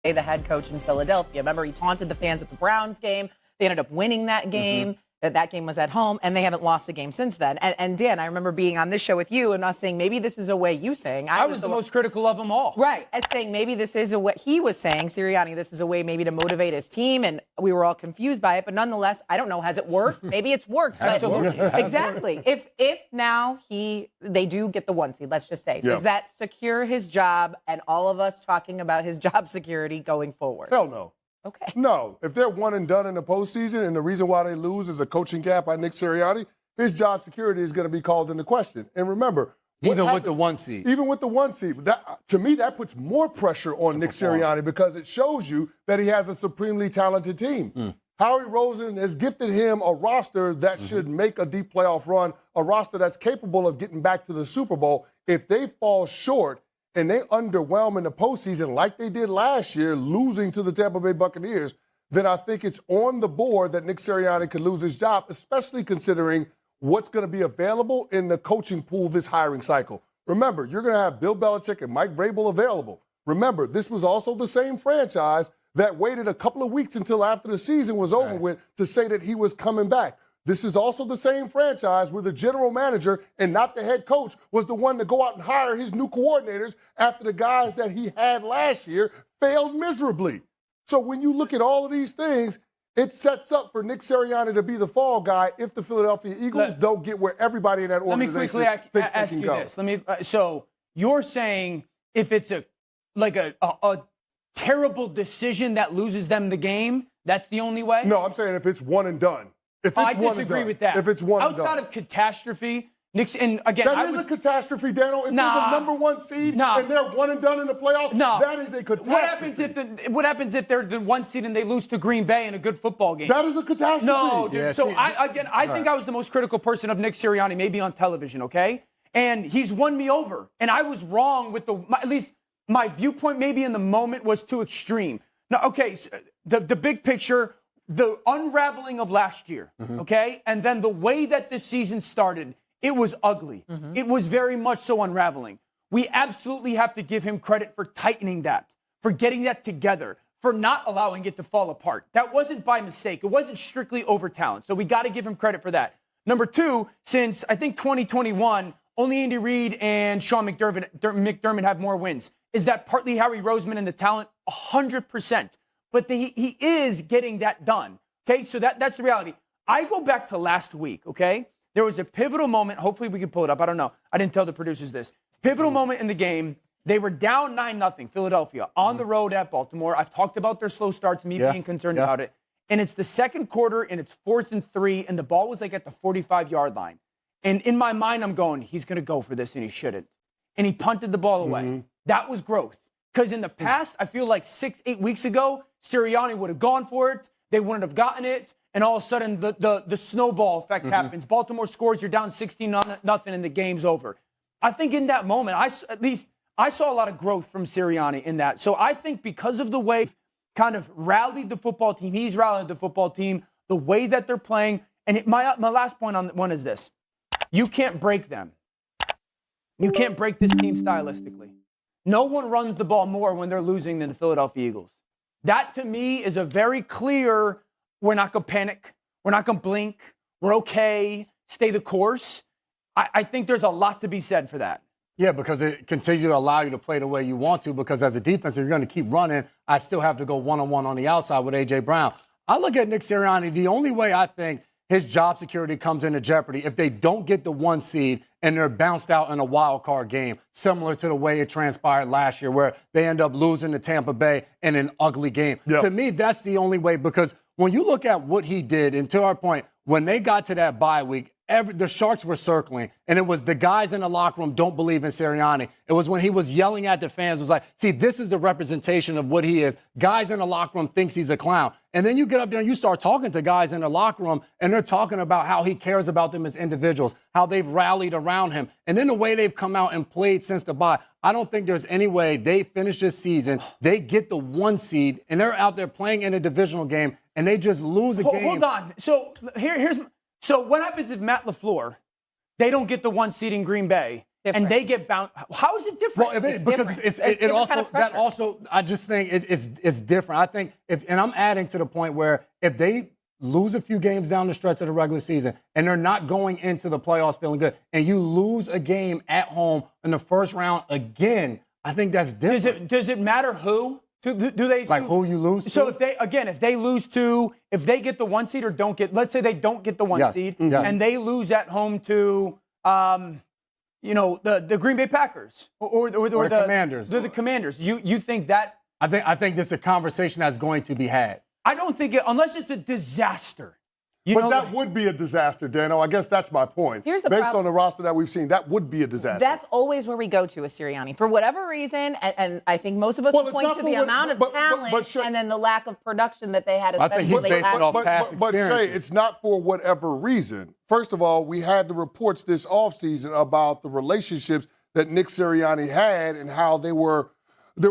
the head coach in Philadelphia. Remember, he taunted the fans at the Browns game. They ended up winning that game. That game was at home, and they haven't lost a game since then. And Dan, I remember being on this show with you and us saying maybe this is a way you saying. I was the most critical of them all. Right. And saying maybe this is a way, he was saying, Sirianni, this is a way maybe to motivate his team, and we were all confused by it. But nonetheless, I don't know, has it worked? Maybe it's worked. Absolutely. Exactly. If now they do get the 1 seed, let's just say, does that secure his job and all of us talking about his job security going forward? Hell no. Okay. No. If they're one and done in the postseason and the reason why they lose is a coaching gap by Nick Sirianni, his job security is going to be called into question. And remember, even with the 1 seed. Even with the 1 seed. That, to me, that puts more pressure on Nick Sirianni because it shows you that he has a supremely talented team. Howie Roseman has gifted him a roster that should make a deep playoff run, a roster that's capable of getting back to the Super Bowl. If they fall short and they underwhelm in the postseason like they did last year, losing to the Tampa Bay Buccaneers, then I think it's on the board that Nick Sirianni could lose his job, especially considering what's going to be available in the coaching pool this hiring cycle. Remember, you're going to have Bill Belichick and Mike Vrabel available. Remember, this was also the same franchise that waited a couple of weeks until after the season was over with to say that he was coming back. This is also the same franchise where the general manager and not the head coach was the one to go out and hire his new coordinators after the guys that he had last year failed miserably. So when you look at all of these things, it sets up for Nick Sirianni to be the fall guy if the Philadelphia Eagles don't get where everybody in that organization thinks they can go. Let me quickly ask you this. So you're saying if it's a terrible decision that loses them the game, that's the only way? No, I'm saying if it's one and done. I disagree with that. If it's one and done. Outside of catastrophe, Nick's, and again, that is a catastrophe, Dano. If they're the number 1 seed and they're one and done in the playoffs, that is a catastrophe. What happens if they're the 1 seed and they lose to Green Bay in a good football game? That is a catastrophe. No, dude. So I think I was the most critical person of Nick Sirianni, maybe on television, okay? And he's won me over. And I was wrong with at least my viewpoint maybe in the moment was too extreme. Now, okay, so the big picture, the unraveling of last year, okay? And then the way that this season started, it was ugly. It was very much so unraveling. We absolutely have to give him credit for tightening that, for getting that together, for not allowing it to fall apart. That wasn't by mistake. It wasn't strictly over talent. So we got to give him credit for that. Number two, since I think 2021, only Andy Reid and Sean McDermott have more wins. Is that partly Howie Roseman and the talent? 100%. But he is getting that done. Okay, so that's the reality. I go back to last week, okay? There was a pivotal moment. Hopefully we can pull it up. I don't know. I didn't tell the producers this. Pivotal moment in the game. They were down 9-0, Philadelphia, on the road at Baltimore. I've talked about their slow starts, me being concerned about it. And it's the second quarter, and it's 4th and 3, and the ball was like at the 45-yard line. And in my mind, I'm going, he's going to go for this, and he shouldn't. And he punted the ball away. That was growth. Because in the past, I feel like 6-8 weeks ago, Sirianni would have gone for it. They wouldn't have gotten it. And all of a sudden, the snowball effect happens. Baltimore scores, you're down 16-0, and the game's over. I think in that moment, I saw a lot of growth from Sirianni in that. So I think because of the way kind of rallied the football team, he's rallied the football team, the way that they're playing. And my last point on one is this. You can't break them. You can't break this team stylistically. No one runs the ball more when they're losing than the Philadelphia Eagles. That, to me, is a very clear, we're not going to panic. We're not going to blink. We're okay. Stay the course. I think there's a lot to be said for that. Yeah, because it continues to allow you to play the way you want to, because as a defense, if you're going to keep running, I still have to go one-on-one on the outside with A.J. Brown. I look at Nick Sirianni, the only way I think his job security comes into jeopardy if they don't get the 1 seed and they're bounced out in a wild card game, similar to the way it transpired last year where they end up losing to Tampa Bay in an ugly game. To me, that's the only way, because when you look at what he did, and to our point, when they got to that bye week, the Sharks were circling, and it was the guys in the locker room don't believe in Sirianni. It was when he was yelling at the fans, it was like, see, this is the representation of what he is. Guys in the locker room thinks he's a clown. And then you get up there and you start talking to guys in the locker room, and they're talking about how he cares about them as individuals, how they've rallied around him. And then the way they've come out and played since the bye, I don't think there's any way they finish this season, they get the 1 seed, and they're out there playing in a divisional game, and they just lose a game. Hold on. So So what happens if Matt LaFleur, they don't get the 1 seed in Green Bay, and they get bounced. How is it different? Well, because different. it different also kind of that pressure. also I just think it's different. I think and I'm adding to the point where if they lose a few games down the stretch of the regular season and they're not going into the playoffs feeling good, and you lose a game at home in the first round again, I think that's different. Does it matter who? Do they Like who you lose to? So if they lose to, if they get the 1 seed or don't get, let's say they don't get the 1 seed and they lose at home to, the Green Bay Packers or the Commanders. The Commanders. You think that? I think this is a conversation that's going to be had. I don't think unless it's a disaster. But that would be a disaster, Dano. I guess that's my point. Here's the Based problem. on the roster that we've seen, that would be a disaster. That's always where we go to with Sirianni. For whatever reason, and I think most of us will point to the amount of talent and then the lack of production that they had, I think he's especially based it off past But Shay, experiences. it's not for whatever reason. First of all, we had the reports this offseason about the relationships that Nick Sirianni had and how there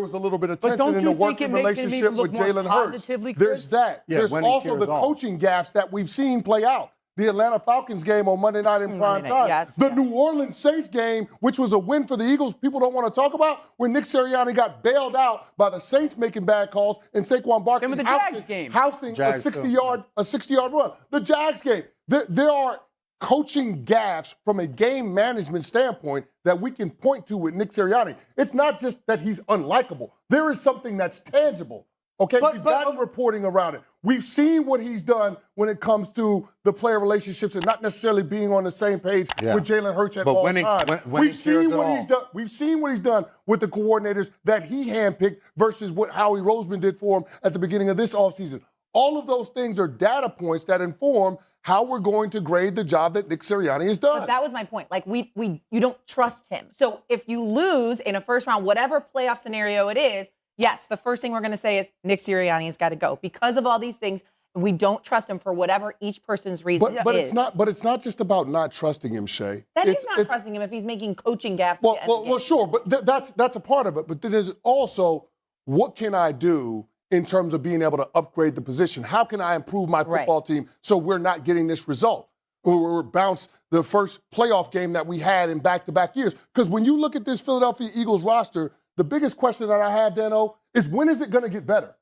was a little bit of tension in the working relationship with Jalen Hurts. There's that. Yeah, There's also the coaching gaffes that we've seen play out. The Atlanta Falcons game on Monday night in prime time. Yes, the New Orleans Saints game, which was a win for the Eagles, people don't want to talk about, when Nick Sirianni got bailed out by the Saints making bad calls and Saquon Barkley Same with the Jags game. housing Jags a 60-yard run. The Jags game. There are coaching gaffes from a game management standpoint that we can point to with Nick Sirianni. It's not just that he's unlikable. There is something that's tangible. Okay, we've gotten reporting around it. We've seen what he's done when it comes to the player relationships and not necessarily being on the same page with Jalen Hurts at all times. We've seen what he's done. We've seen what he's done with the coordinators that he handpicked versus what Howie Roseman did for him at the beginning of this offseason. All of those things are data points that inform how we're going to grade the job that Nick Sirianni has done. But that was my point. Like you don't trust him. So if you lose in a first round, whatever playoff scenario it is, yes, the first thing we're going to say is Nick Sirianni's got to go because of all these things. We don't trust him for whatever each person's reason is. But it's not just about not trusting him, Shay. It's not trusting him if he's making coaching gaffes. Well, sure, but that's a part of it. But there's also what can I do in terms of being able to upgrade the position? How can I improve my football team so we're not getting this result? Or bounce the first playoff game that we had in back-to-back years. Because when you look at this Philadelphia Eagles roster, the biggest question that I have, Dano, is when is it going to get better?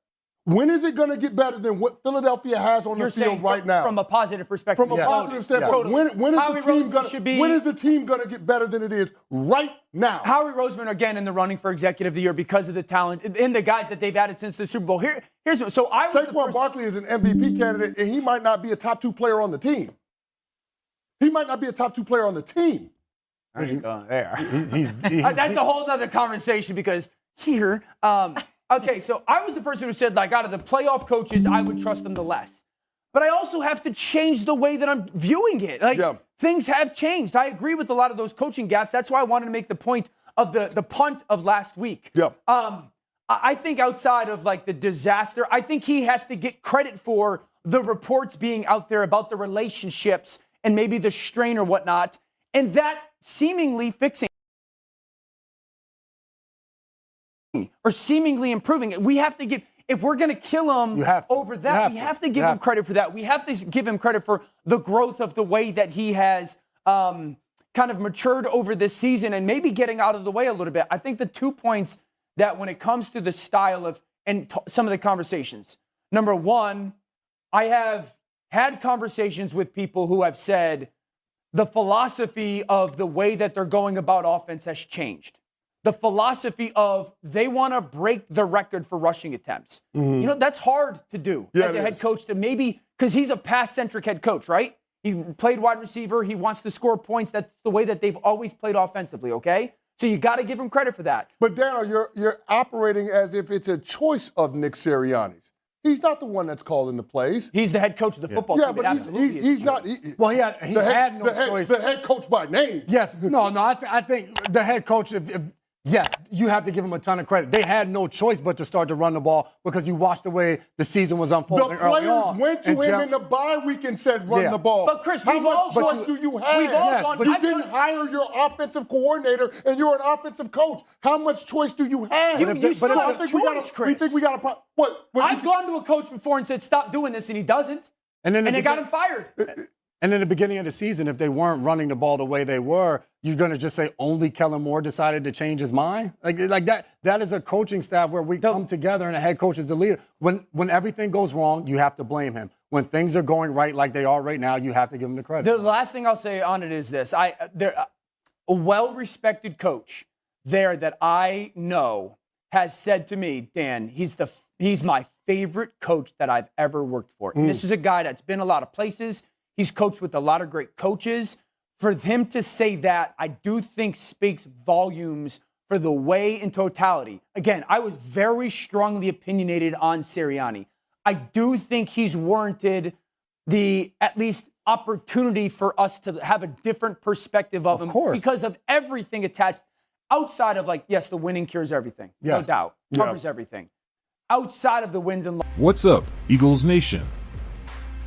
When is it going to get better than what Philadelphia has on the field right now? From a positive perspective. From a positive standpoint, when is the team going to get better than it is right now? Howie Roseman, again, in the running for Executive of the Year because of the talent and the guys that they've added since the Super Bowl. Saquon Barkley is an MVP candidate, and he might not be a top 2 player on the team. He might not be a top 2 player on the team. There you go. There. That's a whole other conversation because here, okay, so I was the person who said, like, out of the playoff coaches, I would trust them the less. But I also have to change the way that I'm viewing it. Things have changed. I agree with a lot of those coaching gaps. That's why I wanted to make the point of the punt of last week. I think outside of, like, the disaster, I think he has to get credit for the reports being out there about the relationships and maybe the strain or whatnot, and that seemingly fixing or seemingly improving it. We have to give, if we're going to kill him over that, we have to give him credit for that. We have to give him credit for the growth of the way that he has kind of matured over this season and maybe getting out of the way a little bit. I think the 2 points that when it comes to the style of and some of the conversations, number one, I have had conversations with people who have said the philosophy of the way that they're going about offense has changed. The philosophy of they want to break the record for rushing attempts. That's hard to do as a head coach to maybe, because he's a pass-centric head coach, right? He played wide receiver. He wants to score points. That's the way that they've always played offensively, okay? So you got to give him credit for that. But Dano, you're operating as if it's a choice of Nick Sirianni's. He's not the one that's calling the plays. He's the head coach of the football team. Yeah, but he's not. He had no choice. The head coach by name. Yes, I think the head coach, yes, you have to give him a ton of credit. They had no choice but to start to run the ball because you watched the way the season was unfolding early on. The players went to him in the bye week and said, run the ball. But Chris, how much choice do you have? You didn't hire your offensive coordinator, and you're an offensive coach. How much choice do you have? You still have a choice, Chris. We think we got a what? I've gone to a coach before and said, stop doing this, and he doesn't. And they got him fired. And in the beginning of the season, if they weren't running the ball the way they were, you're going to just say only Kellen Moore decided to change his mind? Like that is a coaching staff where we come together and a head coach is the leader. When everything goes wrong, you have to blame him. When things are going right like they are right now, you have to give him the credit. The last thing I'll say on it is this. A well-respected coach there that I know has said to me, Dan, he's my favorite coach that I've ever worked for. And this is a guy that's been a lot of places. He's coached with a lot of great coaches. For him to say that, I do think speaks volumes for the way in totality. Again, I was very strongly opinionated on Sirianni. I do think he's warranted the at least opportunity for us to have a different perspective of him because of everything attached outside of, like, yes, the winning cures everything. No doubt. Covers everything. Outside of the wins and losses. What's up, Eagles Nation?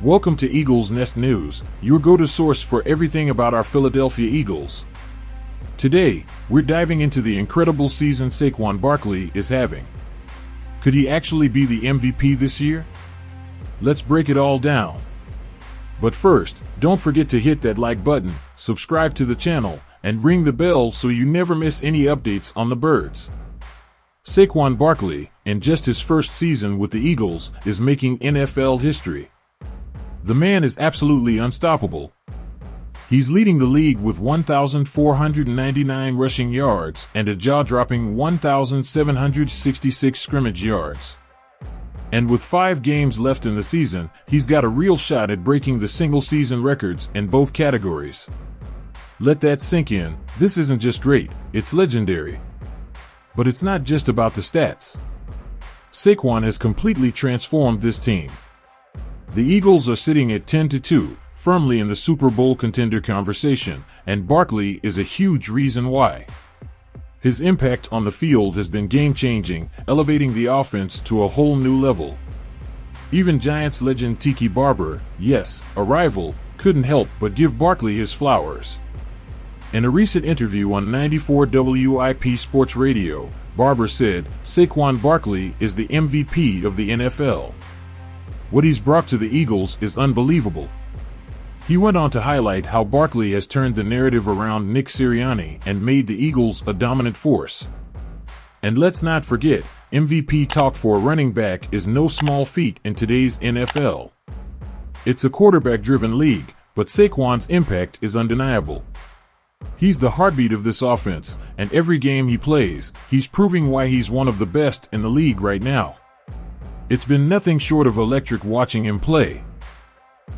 Welcome to Eagles Nest News, your go-to source for everything about our Philadelphia Eagles. Today, we're diving into the incredible season Saquon Barkley is having. Could he actually be the MVP this year? Let's break it all down. But first, don't forget to hit that like button, subscribe to the channel, and ring the bell so you never miss any updates on the birds. Saquon Barkley, in just his first season with the Eagles, is making NFL history. The man is absolutely unstoppable. He's leading the league with 1,499 rushing yards and a jaw-dropping 1,766 scrimmage yards. And with 5 games left in the season, he's got a real shot at breaking the single-season records in both categories. Let that sink in. This isn't just great, it's legendary. But it's not just about the stats. Saquon has completely transformed this team. The Eagles are sitting at 10-2, firmly in the Super Bowl contender conversation, and Barkley is a huge reason why. His impact on the field has been game-changing, elevating the offense to a whole new level. Even Giants legend Tiki Barber, yes, a rival, couldn't help but give Barkley his flowers. In a recent interview on 94 WIP Sports Radio, Barber said, "Saquon Barkley is the MVP of the NFL. What he's brought to the Eagles is unbelievable." He went on to highlight how Barkley has turned the narrative around Nick Sirianni and made the Eagles a dominant force. And let's not forget, MVP talk for a running back is no small feat in today's NFL. It's a quarterback-driven league, but Saquon's impact is undeniable. He's the heartbeat of this offense, and every game he plays, he's proving why he's one of the best in the league right now. It's been nothing short of electric watching him play.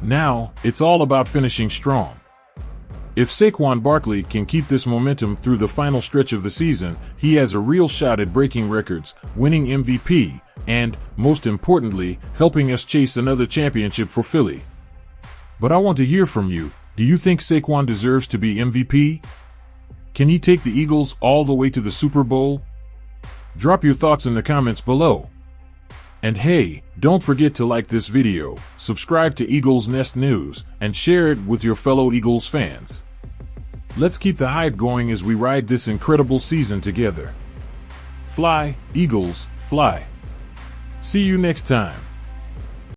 Now, it's all about finishing strong. If Saquon Barkley can keep this momentum through the final stretch of the season, he has a real shot at breaking records, winning MVP, and, most importantly, helping us chase another championship for Philly. But I want to hear from you. Do you think Saquon deserves to be MVP? Can he take the Eagles all the way to the Super Bowl? Drop your thoughts in the comments below. And hey, don't forget to like this video, subscribe to Eagles Nest News, and share it with your fellow Eagles fans. Let's keep the hype going as we ride this incredible season together. Fly, Eagles, fly. See you next time.